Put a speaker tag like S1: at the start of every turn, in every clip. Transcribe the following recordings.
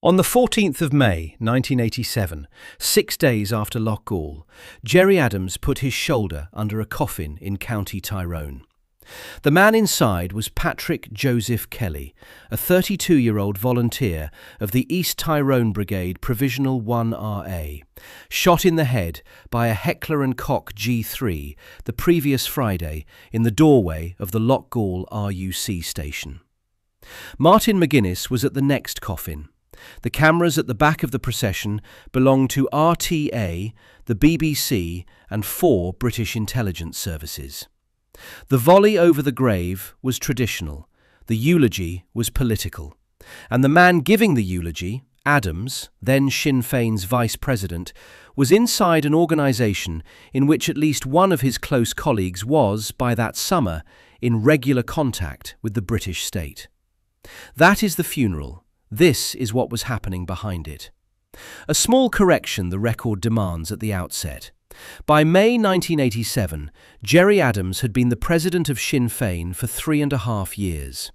S1: On the 14th of May 1987, 6 days after Loughgall, Gerry Adams put his shoulder under a coffin in County Tyrone. The man inside was Patrick Joseph Kelly, a 32-year-old volunteer of the East Tyrone Brigade Provisional 1RA, shot in the head by a Heckler Koch G3 the previous Friday in the doorway of the Loughgall RUC station. Martin McGuinness was at the next coffin. The cameras at the back of the procession belonged to RTA, the BBC and 4 British intelligence services. The volley over the grave was traditional, the eulogy was political, and the man giving the eulogy, Adams, then Sinn Fein's vice president, was inside an organisation in which at least one of his close colleagues was, by that summer, in regular contact with the British state. That is the funeral. This is what was happening behind it. A small correction the record demands at the outset. By May 1987, Gerry Adams had been the president of Sinn Fein for 3.5 years.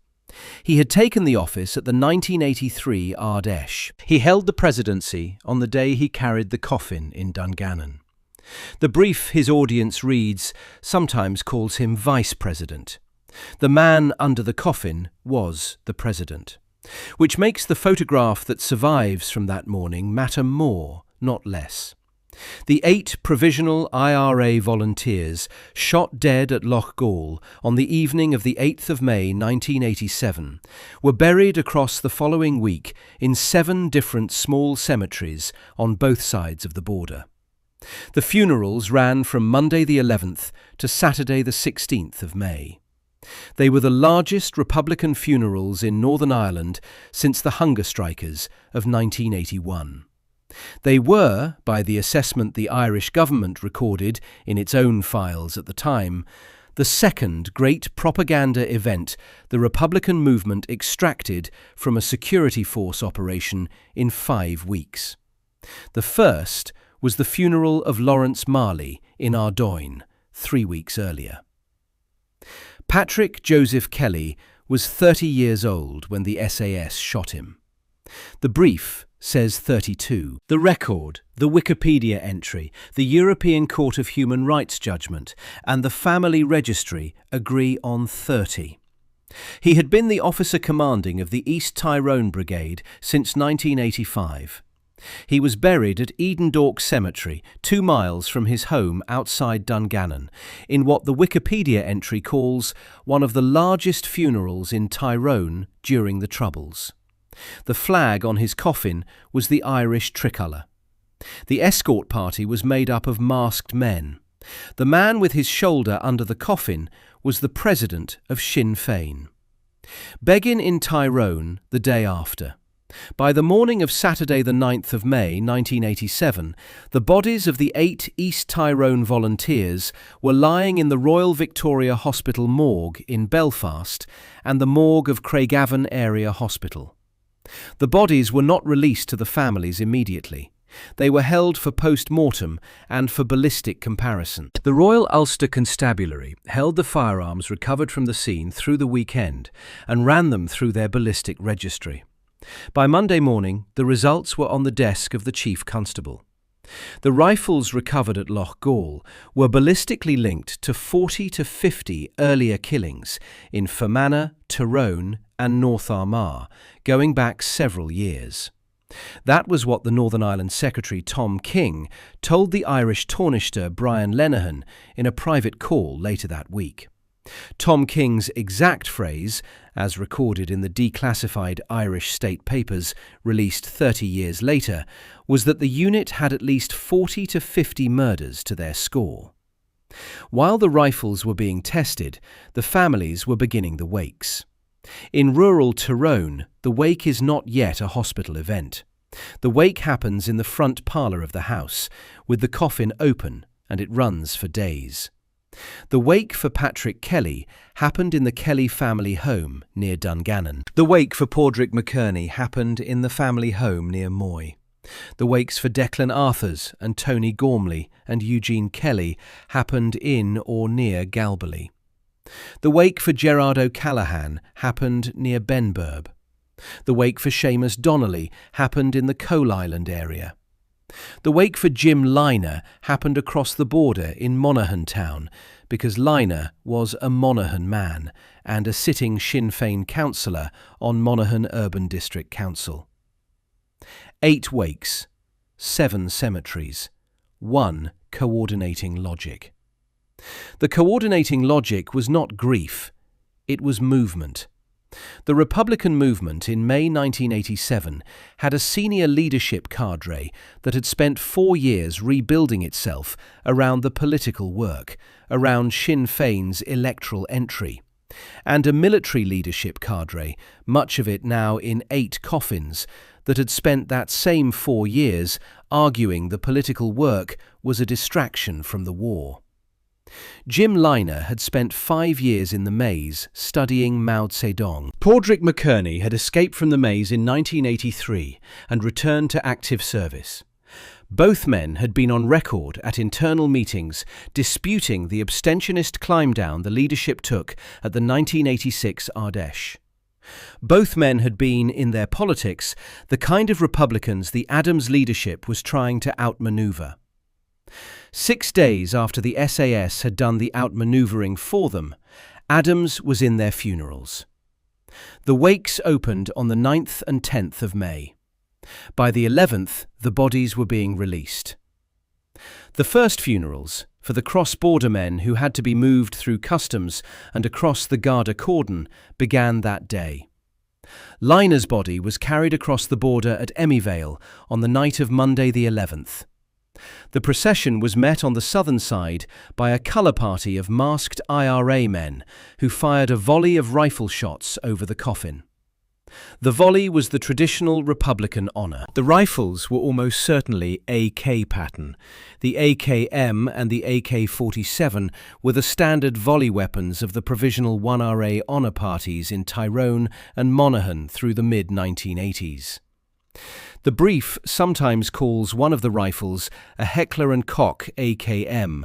S1: He had taken the office at the 1983 Hedge. He held the presidency on the day he carried the coffin in Dungannon. The brief his audience reads sometimes calls him vice president. The man under the coffin was the president, which makes the photograph that survives from that morning matter more, not less. The 8 Provisional IRA volunteers shot dead at Loughgall on the evening of the 8th of May 1987 were buried across the following week in 7 different small cemeteries on both sides of the border. The funerals ran from Monday the 11th to Saturday the 16th of May. They were the largest Republican funerals in Northern Ireland since the hunger strikers of 1981. They were, by the assessment the Irish government recorded in its own files at the time, the second great propaganda event the Republican movement extracted from a security force operation in 5 weeks. The first was the funeral of Lawrence Marley in Ardoyne 3 weeks earlier. Patrick Joseph Kelly was 30 years old when the SAS shot him. The brief says 32. The record, the Wikipedia entry, the European Court of Human Rights judgment, and the family registry agree on 30. He had been the officer commanding of the East Tyrone Brigade since 1985. He was buried at Edendork Cemetery, 2 miles from his home outside Dungannon, in what the Wikipedia entry calls one of the largest funerals in Tyrone during the Troubles. The flag on his coffin was the Irish tricolour. The escort party was made up of masked men. The man with his shoulder under the coffin was the president of Sinn Fein. Begging in Tyrone the day after. By the morning of Saturday the 9th of May 1987, the bodies of the 8 East Tyrone volunteers were lying in the Royal Victoria Hospital morgue in Belfast and the morgue of Craigavon Area Hospital. The bodies were not released to the families immediately. They were held for post-mortem and for ballistic comparison. The Royal Ulster Constabulary held the firearms recovered from the scene through the weekend and ran them through their ballistic registry. By Monday morning, the results were on the desk of the Chief Constable. The rifles recovered at Loughgall were ballistically linked to 40 to 50 earlier killings in Fermanagh, Tyrone and North Armagh, going back several years. That was what the Northern Ireland Secretary Tom King told the Irish Taoiseach Brian Lenihan in a private call later that week. Tom King's exact phrase, as recorded in the declassified Irish state papers released 30 years later, was that the unit had at least 40 to 50 murders to their score. While the rifles were being tested, the families were beginning the wakes. In rural Tyrone, the wake is not yet a hospital event. The wake happens in the front parlour of the house, with the coffin open, and it runs for days. The wake for Patrick Kelly happened in the Kelly family home near Dungannon. The wake for Padraig McKerney happened in the family home near Moy. The wakes for Declan Arthurs and Tony Gormley and Eugene Kelly happened in or near Galbally. The wake for Gerard O'Callaghan happened near Benburb. The wake for Seamus Donnelly happened in the Coal Island area. The wake for Jim Liner happened across the border in Monaghan Town, because Liner was a Monaghan man and a sitting Sinn Fein councillor on Monaghan Urban District Council. 8 wakes, 7 cemeteries, 1 coordinating logic. The coordinating logic was not grief, it was movement. The Republican movement in May 1987 had a senior leadership cadre that had spent 4 years rebuilding itself around the political work, around Sinn Féin's electoral entry, and a military leadership cadre, much of it now in 8 coffins, that had spent that same 4 years arguing the political work was a distraction from the war. Jim Liner had spent 5 years in the maze studying Mao Zedong. Padraig McKerney had escaped from the maze in 1983 and returned to active service. Both men had been on record at internal meetings disputing the abstentionist climb down the leadership took at the 1986 Ardèche. Both men had been, in their politics, the kind of Republicans the Adams leadership was trying to outmaneuver. 6 days after the SAS had done the outmaneuvering for them, Adams was in their funerals. The wakes opened on the 9th and 10th of May. By the 11th, the bodies were being released. The first funerals, for the cross-border men who had to be moved through customs and across the Garda cordon, began that day. Liner's body was carried across the border at Emyvale on the night of Monday the 11th. The procession was met on the southern side by a colour party of masked IRA men who fired a volley of rifle shots over the coffin. The volley was the traditional Republican honour. The rifles were almost certainly AK pattern. The AKM and the AK-47 were the standard volley weapons of the Provisional 1RA honour parties in Tyrone and Monaghan through the mid-1980s. The brief sometimes calls one of the rifles a Heckler Koch AKM.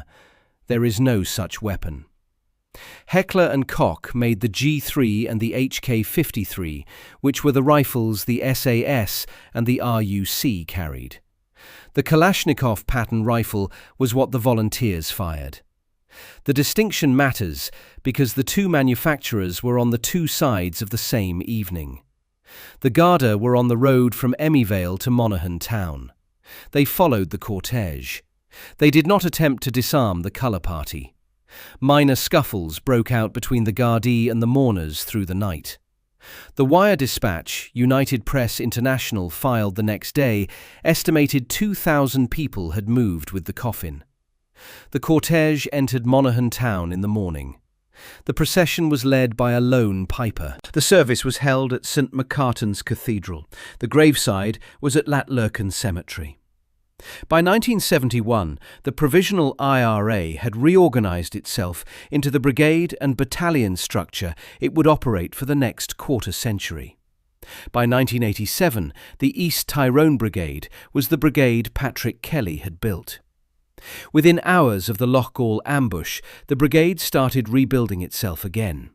S1: There is no such weapon. Heckler & Koch made the G3 and the HK-53, which were the rifles the SAS and the RUC carried. The Kalashnikov pattern rifle was what the volunteers fired. The distinction matters because the 2 manufacturers were on the 2 sides of the same evening. The Garda were on the road from Emyvale to Monaghan Town. They followed the cortege. They did not attempt to disarm the colour party. Minor scuffles broke out between the Gardaí and the mourners through the night. The Wire Dispatch, United Press International, filed the next day, estimated 2,000 people had moved with the coffin. The cortege entered Monaghan Town in the morning. The procession was led by a lone piper. The service was held at St Macartan's Cathedral. The graveside was at Loughgall Cemetery. By 1971, the Provisional IRA had reorganised itself into the brigade and battalion structure it would operate for the next quarter century. By 1987, the East Tyrone Brigade was the brigade Patrick Kelly had built. Within hours of the Loughgall ambush, the brigade started rebuilding itself again.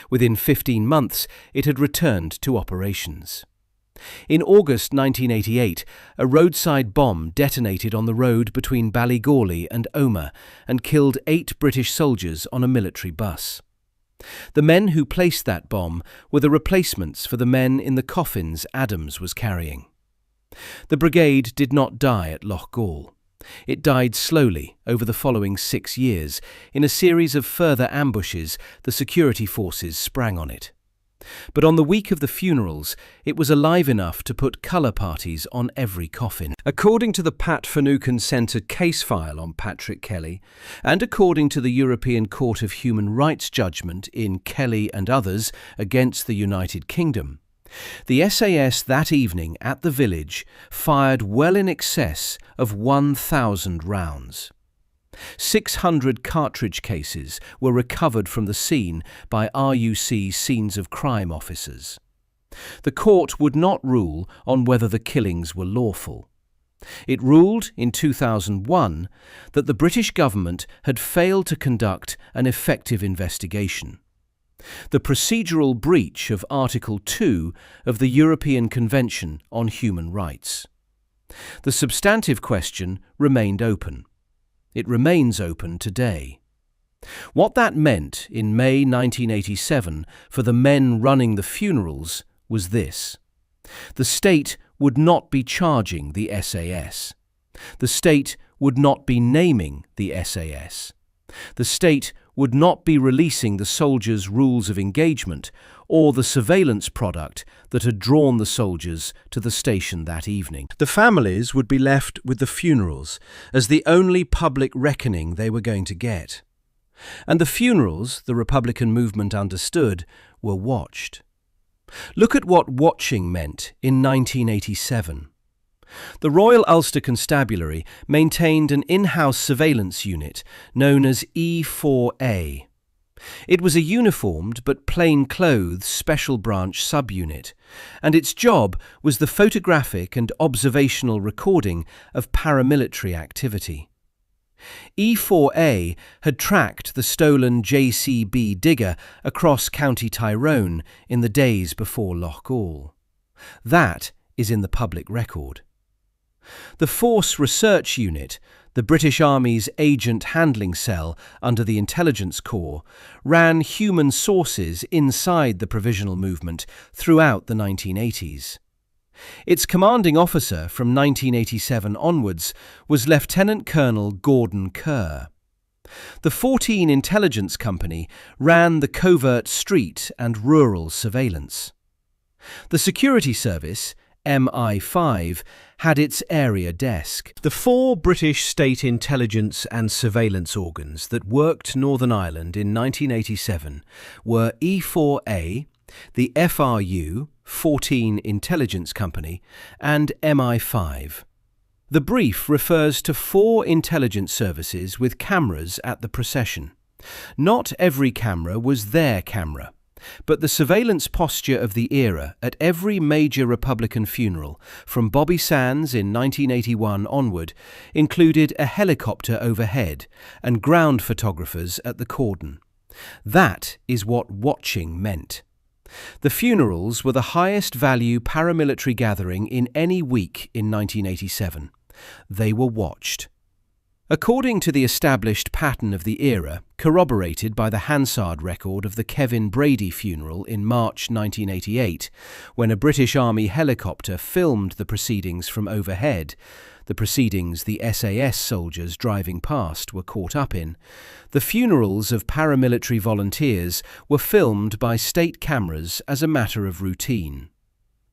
S1: Within 15 months, it had returned to operations. In August 1988, a roadside bomb detonated on the road between Ballygawley and Omagh and killed 8 British soldiers on a military bus. The men who placed that bomb were the replacements for the men in the coffins Adams was carrying. The brigade did not die at Loughgall. It died slowly over the following 6 years. In a series of further ambushes, the security forces sprang on it. But on the week of the funerals, it was alive enough to put colour parties on every coffin. According to the Pat Finucane Centre case file on Patrick Kelly, and according to the European Court of Human Rights judgment in Kelly and Others against the United Kingdom, the SAS that evening at the village fired well in excess of 1,000 rounds. 600 cartridge cases were recovered from the scene by RUC scenes of crime officers. The court would not rule on whether the killings were lawful. It ruled in 2001 that the British government had failed to conduct an effective investigation. the procedural breach of Article 2 of the European Convention on Human Rights. The substantive question remained open. It remains open today. What that meant in May 1987 for the men running the funerals was this. The state would not be charging the SAS. The state would not be naming the SAS. The state would not be releasing the soldiers' rules of engagement or the surveillance product that had drawn the soldiers to the station that evening. The families would be left with the funerals as the only public reckoning they were going to get. And the funerals, the Republican movement understood, were watched. Look at what watching meant in 1987. The Royal Ulster Constabulary maintained an in-house surveillance unit known as E4A. It was a uniformed but plain-clothes special branch subunit, and its job was the photographic and observational recording of paramilitary activity. E4A had tracked the stolen JCB digger across County Tyrone in the days before Loughgall. That is in the public record. The Force Research Unit, the British Army's agent handling cell under the Intelligence Corps, ran human sources inside the Provisional movement throughout the 1980s. Its commanding officer from 1987 onwards was Lieutenant Colonel Gordon Kerr. The 14 Intelligence Company ran the covert street and rural surveillance. The Security Service, MI5, had its area desk. The 4 British state intelligence and surveillance organs that worked Northern Ireland in 1987 were E4A, the FRU, 14 Intelligence Company, and MI5. The brief refers to 4 intelligence services with cameras at the procession. Not every camera was their camera, but the surveillance posture of the era at every major Republican funeral, from Bobby Sands in 1981 onward, included a helicopter overhead and ground photographers at the cordon. That is what watching meant. The funerals were the highest value paramilitary gathering in any week in 1987. They were watched. According to the established pattern of the era, corroborated by the Hansard record of the Kevin Brady funeral in March 1988, when a British Army helicopter filmed the proceedings from overhead, the proceedings the SAS soldiers driving past were caught up in, the funerals of paramilitary volunteers were filmed by state cameras as a matter of routine.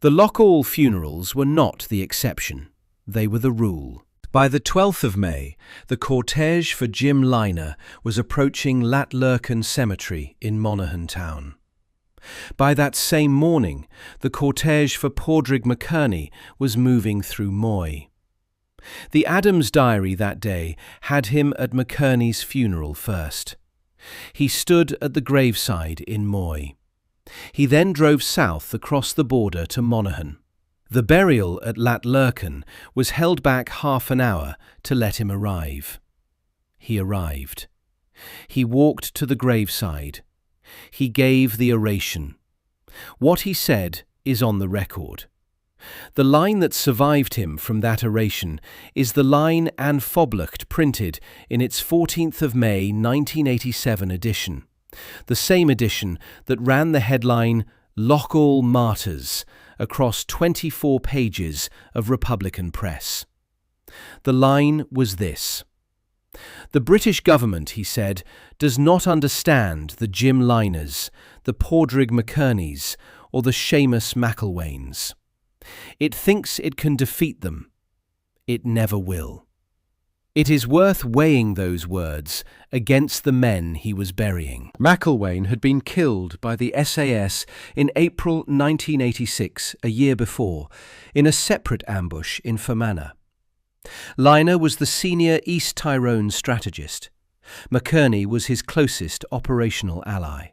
S1: The Loughgall funerals were not the exception. They were the rule. By the 12th of May, the cortege for Jim Liner was approaching Loughgall Cemetery in Monaghan Town. By that same morning, the cortege for Padraig McKerney was moving through Moy. The Adams diary that day had him at McKerney's funeral first. He stood at the graveside in Moy. He then drove south across the border to Monaghan. The burial at Loughgall was held back half an hour to let him arrive. He arrived. He walked to the graveside. He gave the oration. What he said is on the record. The line that survived him from that oration is the line Anne Foblacht printed in its 14th of May 1987 edition, the same edition that ran the headline Loughgall Martyrs across 24 pages of Republican press. The line was this: "The British government," he said, "does not understand the Jim Liners, the Padraig McKerneys, or the Seamus McIlwains. It thinks it can defeat them. It never will." It is worth weighing those words against the men he was burying. McIlwain had been killed by the SAS in April 1986, a year before, in a separate ambush in Fermanagh. Liner was the senior East Tyrone strategist. McKerney was his closest operational ally.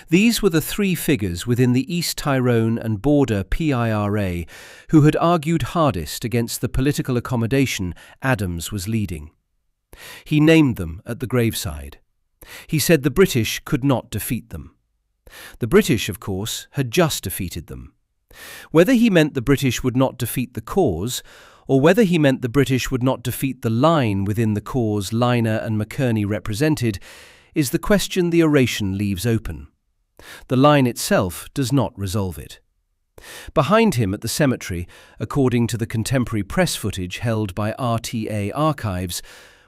S1: These were the 3 figures within the East Tyrone and border PIRA who had argued hardest against the political accommodation Adams was leading. He named them at the graveside. He said the British could not defeat them. The British, of course, had just defeated them. Whether he meant the British would not defeat the cause, or whether he meant the British would not defeat the line within the cause Liner and McGuinness represented, is the question the oration leaves open. The line itself does not resolve it. Behind him at the cemetery, according to the contemporary press footage held by RTA Archives,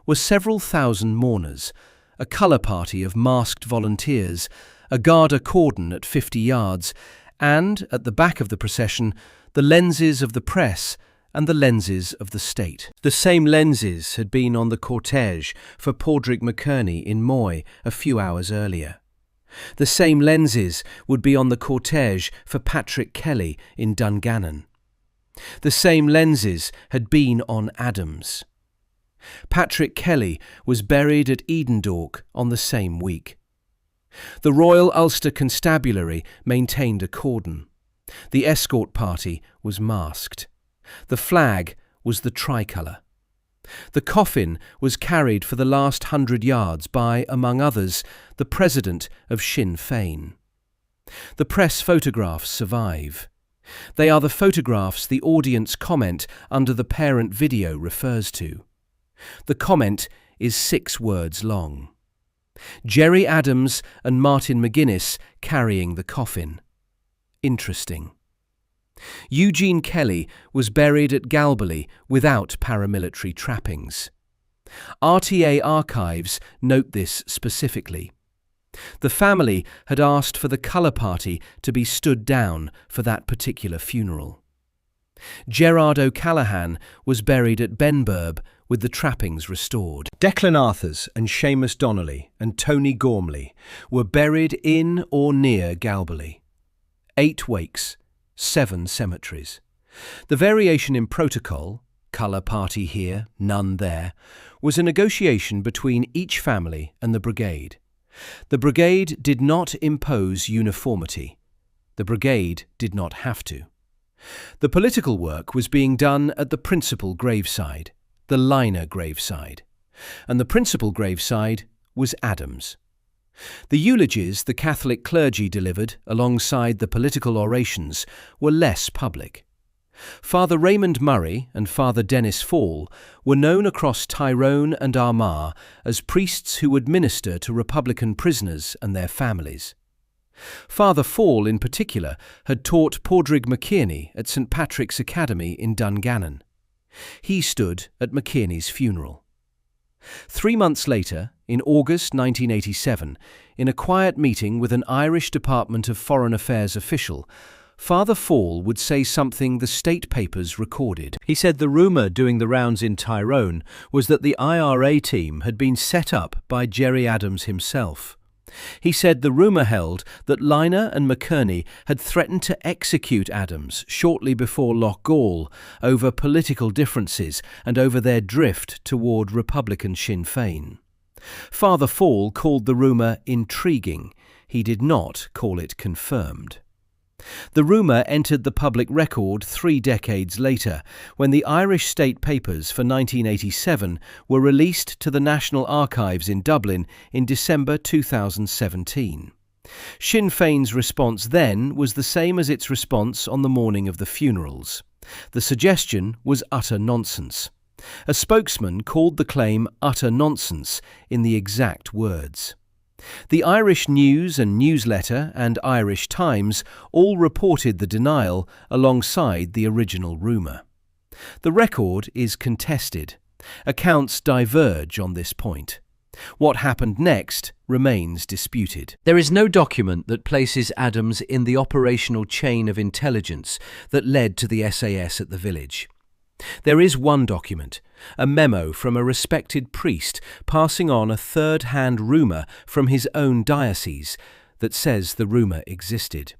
S1: were several thousand mourners, a colour party of masked volunteers, a Garda cordon at 50 yards, and, at the back of the procession, the lenses of the press and the lenses of the state. The same lenses had been on the cortège for Padraig McGuinness in Moy a few hours earlier. The same lenses would be on the cortège for Patrick Kelly in Dungannon. The same lenses had been on Adams. Patrick Kelly was buried at Edendork on the same week. The Royal Ulster Constabulary maintained a cordon. The escort party was masked. The flag was the tricolour. The coffin was carried for the last 100 yards by, among others, the president of Sinn Fein. The press photographs survive. They are the photographs the audience comment under the parent video refers to. The comment is 6 words long. Gerry Adams and Martin McGuinness carrying the coffin. Interesting. Eugene Kelly was buried at Galbally without paramilitary trappings. RTA Archives note this specifically. The family had asked for the colour party to be stood down for that particular funeral. Gerard O'Callaghan was buried at Benburb with the trappings restored. Declan Arthurs and Seamus Donnelly and Tony Gormley were buried in or near Galbally. 8 wakes, 7 cemeteries. The variation in protocol, colour party here, none there, was a negotiation between each family and the Brigade. The Brigade did not impose uniformity. The Brigade did not have to. The political work was being done at the principal graveside, the Liner graveside, and the principal graveside was Adams. The eulogies the Catholic clergy delivered alongside the political orations were less public. Father Raymond Murray and Father Dennis Fall were known across Tyrone and Armagh as priests who would minister to Republican prisoners and their families. Father Fall, in particular, had taught Padraig McGuinness at St Patrick's Academy in Dungannon. He stood at McGuinness's funeral. 3 months later, in August 1987, in a quiet meeting with an Irish Department of Foreign Affairs official, Father Fall would say something the state papers recorded. He said the rumour doing the rounds in Tyrone was that the IRA team had been set up by Gerry Adams himself. He said the rumour held that Liner and McGuinness had threatened to execute Adams shortly before Loughgall over political differences and over their drift toward Republican Sinn Fein. Father Fall called the rumour intriguing. He did not call it confirmed. The rumour entered the public record 3 decades later, when the Irish state papers for 1987 were released to the National Archives in Dublin in December 2017. Sinn Féin's response then was the same as its response on the morning of the funerals. The suggestion was utter nonsense. A spokesman called the claim utter nonsense in the exact words. The Irish News and Newsletter and Irish Times all reported the denial alongside the original rumour. The record is contested. Accounts diverge on this point. What happened next remains disputed. There is no document that places Adams in the operational chain of intelligence that led to the SAS at the village. There is one document, a memo from a respected priest passing on a third-hand rumour from his own diocese that says the rumour existed.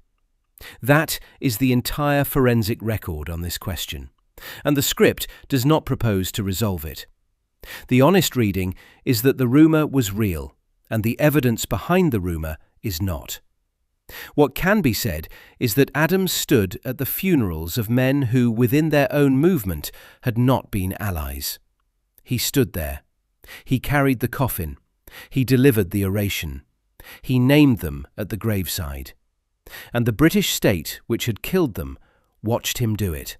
S1: That is the entire forensic record on this question, and the script does not propose to resolve it. The honest reading is that the rumour was real, and the evidence behind the rumour is not. What can be said is that Adams stood at the funerals of men who, within their own movement, had not been allies. He stood there. He carried the coffin. He delivered the oration. He named them at the graveside. And the British state, which had killed them, watched him do it.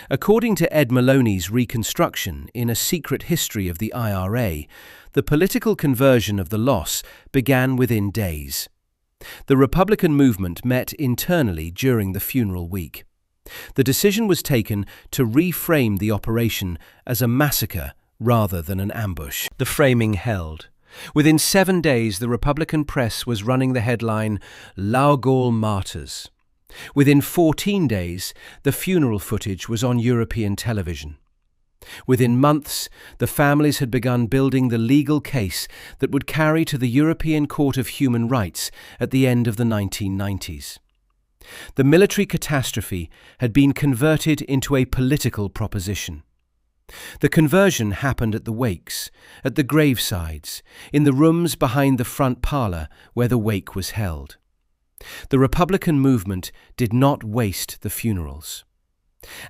S1: According to Ed Maloney's reconstruction in A Secret History of the IRA, the political conversion of the loss began within days. The Republican movement met internally during the funeral week. The decision was taken to reframe the operation as a massacre rather than an ambush. The framing held. Within 7 days, the Republican press was running the headline, "Loughgall Martyrs." Within 14 days, the funeral footage was on European television. Within months, the families had begun building the legal case that would carry to the European Court of Human Rights at the end of the 1990s. The military catastrophe had been converted into a political proposition. The conversion happened at the wakes, at the gravesides, in the rooms behind the front parlour where the wake was held. The Republican movement did not waste the funerals.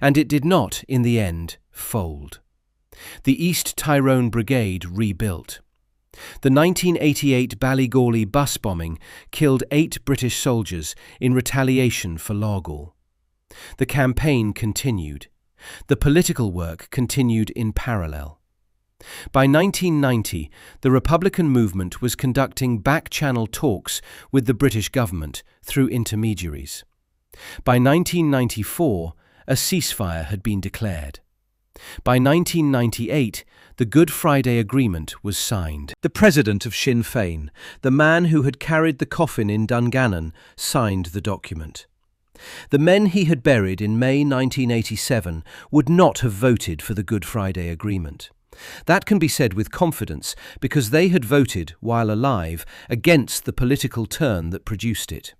S1: And it did not, in the end, fold. The East Tyrone Brigade rebuilt. The 1988 Ballygawley bus bombing killed 8 British soldiers in retaliation for Loughgall. The campaign continued. The political work continued in parallel. By 1990, the Republican movement was conducting back-channel talks with the British government through intermediaries. By 1994, a ceasefire had been declared. By 1998, the Good Friday Agreement was signed. The president of Sinn Fein, the man who had carried the coffin in Dungannon, signed the document. The men he had buried in May 1987 would not have voted for the Good Friday Agreement. That can be said with confidence because they had voted, while alive, against the political turn that produced it.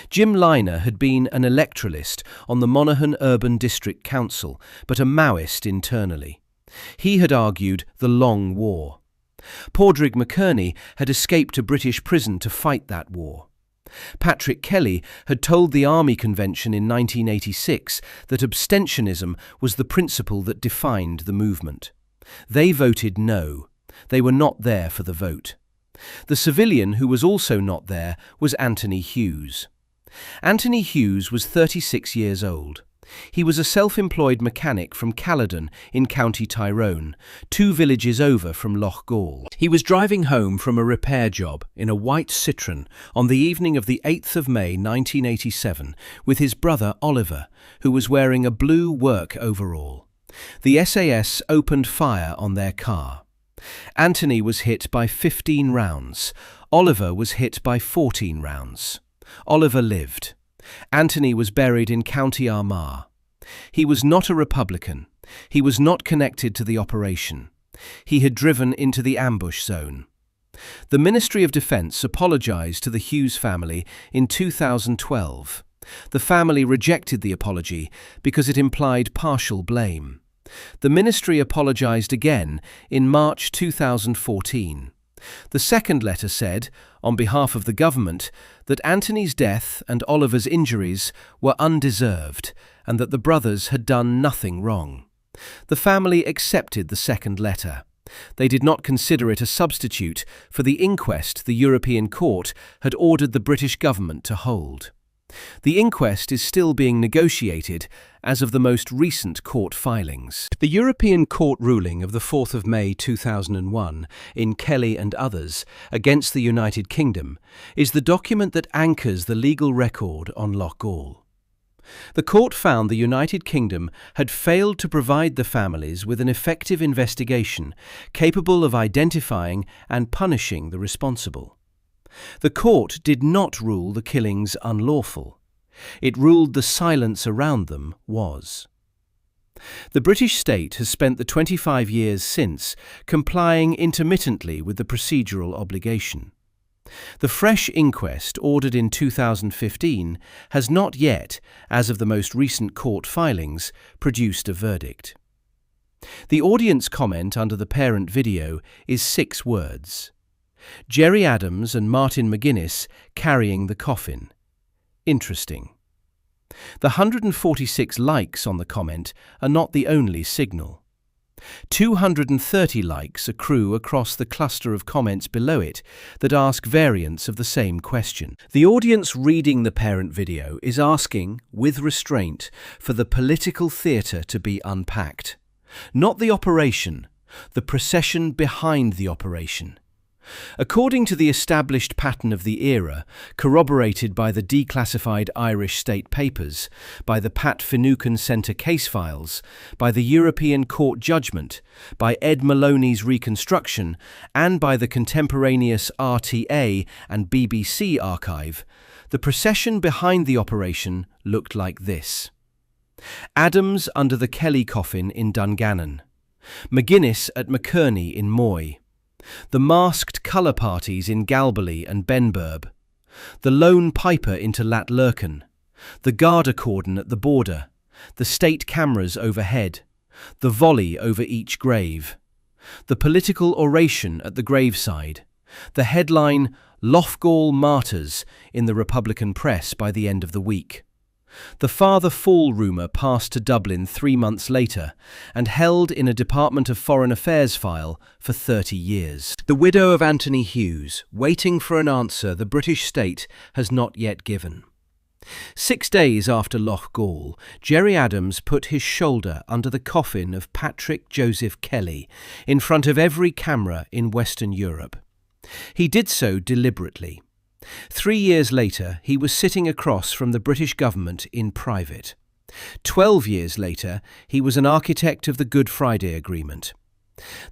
S1: Jim Liner had been an electoralist on the Monaghan Urban District Council, but a Maoist internally. He had argued the Long War. Padraig McGuinness had escaped a British prison to fight that war. Patrick Kelly had told the Army Convention in 1986 that abstentionism was the principle that defined the movement. They voted no. They were not there for the vote. The civilian who was also not there was Anthony Hughes. Anthony Hughes was 36 years old. He was a self-employed mechanic from Caledon in County Tyrone, 2 villages over from Loughgall. He was driving home from a repair job in a white Citroën on the evening of the 8th of May 1987 with his brother Oliver, who was wearing a blue work overall. The SAS opened fire on their car. Anthony was hit by 15 rounds. Oliver was hit by 14 rounds. Oliver lived. Anthony was buried in County Armagh. He was not a Republican. He was not connected to the operation. He had driven into the ambush zone. The Ministry of Defence apologised to the Hughes family in 2012. The family rejected the apology because it implied partial blame. The ministry apologised again in March 2014. The second letter said, on behalf of the government, that Anthony's death and Oliver's injuries were undeserved and that the brothers had done nothing wrong. The family accepted the second letter. They did not consider it a substitute for the inquest the European Court had ordered the British government to hold. The inquest is still being negotiated as of the most recent court filings. The European Court ruling of the 4th of May 2001 in Kelly and others against the United Kingdom is the document that anchors the legal record on Loughgall. The court found the United Kingdom had failed to provide the families with an effective investigation capable of identifying and punishing the responsible. The court did not rule the killings unlawful. It ruled the silence around them was. The British state has spent the 25 years since complying intermittently with the procedural obligation. The fresh inquest ordered in 2015 has not yet, as of the most recent court filings, produced a verdict. The audience comment under the parent video is 6 words. Gerry Adams and Martin McGuinness carrying the coffin. Interesting. The 146 likes on the comment are not the only signal. 230 likes accrue across the cluster of comments below it that ask variants of the same question. The audience reading the parent video is asking, with restraint, for the political theatre to be unpacked. Not the operation, the procession behind the operation. According to the established pattern of the era, corroborated by the declassified Irish state papers, by the Pat Finucane Centre case files, by the European Court judgment, by Ed Maloney's reconstruction, and by the contemporaneous RTA and BBC archive, the procession behind the operation looked like this. Adams under the Kelly coffin in Dungannon. McGuinness at McKerney in Moy. The masked colour parties in Galbally and Benburb, the lone piper into Loughgall, the Garda cordon at the border, the state cameras overhead, the volley over each grave, the political oration at the graveside, the headline "Loughgall Martyrs" in the Republican press by the end of the week. The Father Fall rumour passed to Dublin 3 months later and held in a Department of Foreign Affairs file for 30 years. The widow of Anthony Hughes, waiting for an answer the British state has not yet given. 6 days after Loughgall, Gerry Adams put his shoulder under the coffin of Patrick Joseph Kelly in front of every camera in Western Europe. He did so deliberately. 3 years later, he was sitting across from the British government in private. 12 years later, he was an architect of the Good Friday Agreement.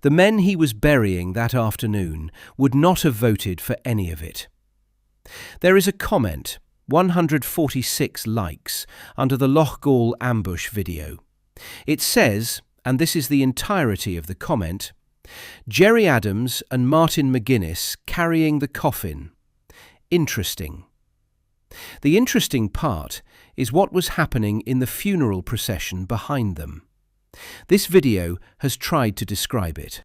S1: The men he was burying that afternoon would not have voted for any of it. There is a comment, 146 likes, under the Loughgall ambush video. It says, and this is the entirety of the comment, Gerry Adams and Martin McGuinness carrying the coffin. Interesting. The interesting part is what was happening in the funeral procession behind them. This video has tried to describe it.